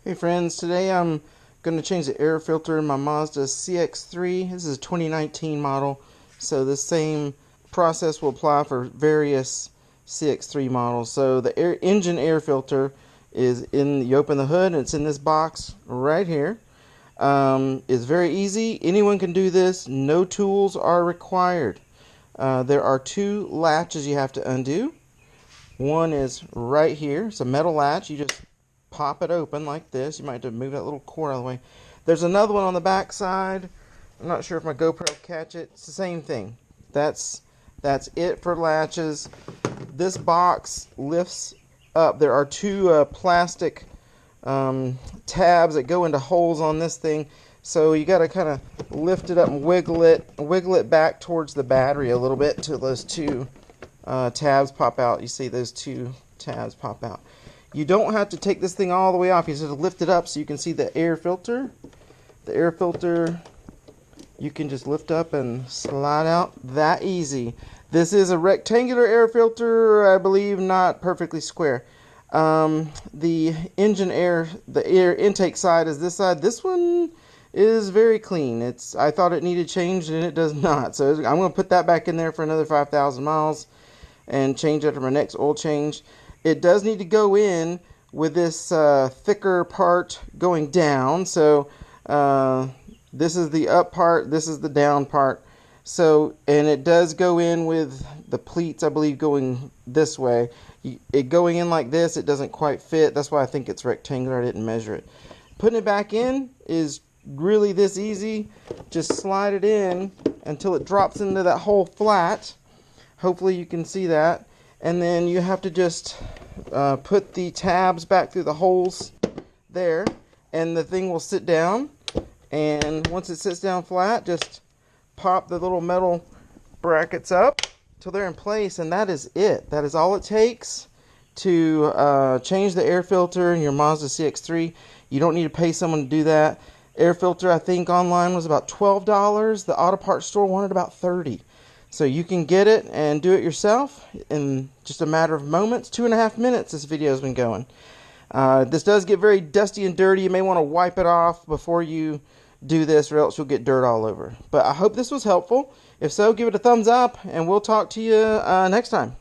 Hey friends, today I'm going to change the air filter in my Mazda CX-3. This is a 2019 model, so the same process will apply for various CX-3 models. So the engine air filter is you open the hood and it's in this box right here. It's very easy. Anyone can do this. No tools are required. There are two latches you have to undo. One is right here. It's a metal latch. You just pop it open like this. You might have to move that little cord out of the way. There's another one on the back side. I'm not sure if my GoPro will catch it. It's the same thing. That's it for latches. This box lifts up. There are two plastic tabs that go into holes on this thing. So you got to kind of lift it up and wiggle it back towards the battery a little bit until those two tabs pop out. You see those two tabs pop out. You don't have to take this thing all the way off. You just lift it up so you can see the air filter. The air filter you can just lift up and slide out that easy. This is a rectangular air filter, I believe, not perfectly square. The air intake side is this side. This one is very clean. I thought it needed changed and it does not. So I'm going to put that back in there for another 5,000 miles and change it for my next oil change. It does need to go in with this thicker part going down. So this is the up part, this is the down part. So, and it does go in with the pleats, I believe, going this way. It going in like this, it doesn't quite fit. That's why I think it's rectangular. I didn't measure it. Putting it back in is really this easy. Just slide it in until it drops into that hole flat. Hopefully you can see that. And then you have to just put the tabs back through the holes there, and the thing will sit down. And once it sits down flat, just pop the little metal brackets up till they're in place, and that is it. That is all it takes to change the air filter in your Mazda CX-3. You don't need to pay someone to do that. Air filter, I think online was about $12. The auto parts store wanted about $30. So you can get it and do it yourself in just a matter of moments. 2.5 minutes this video has been going. This does get very dusty and dirty. You may want to wipe it off before you do this, or else you'll get dirt all over. But I hope this was helpful. If so, give it a thumbs up, and we'll talk to you next time.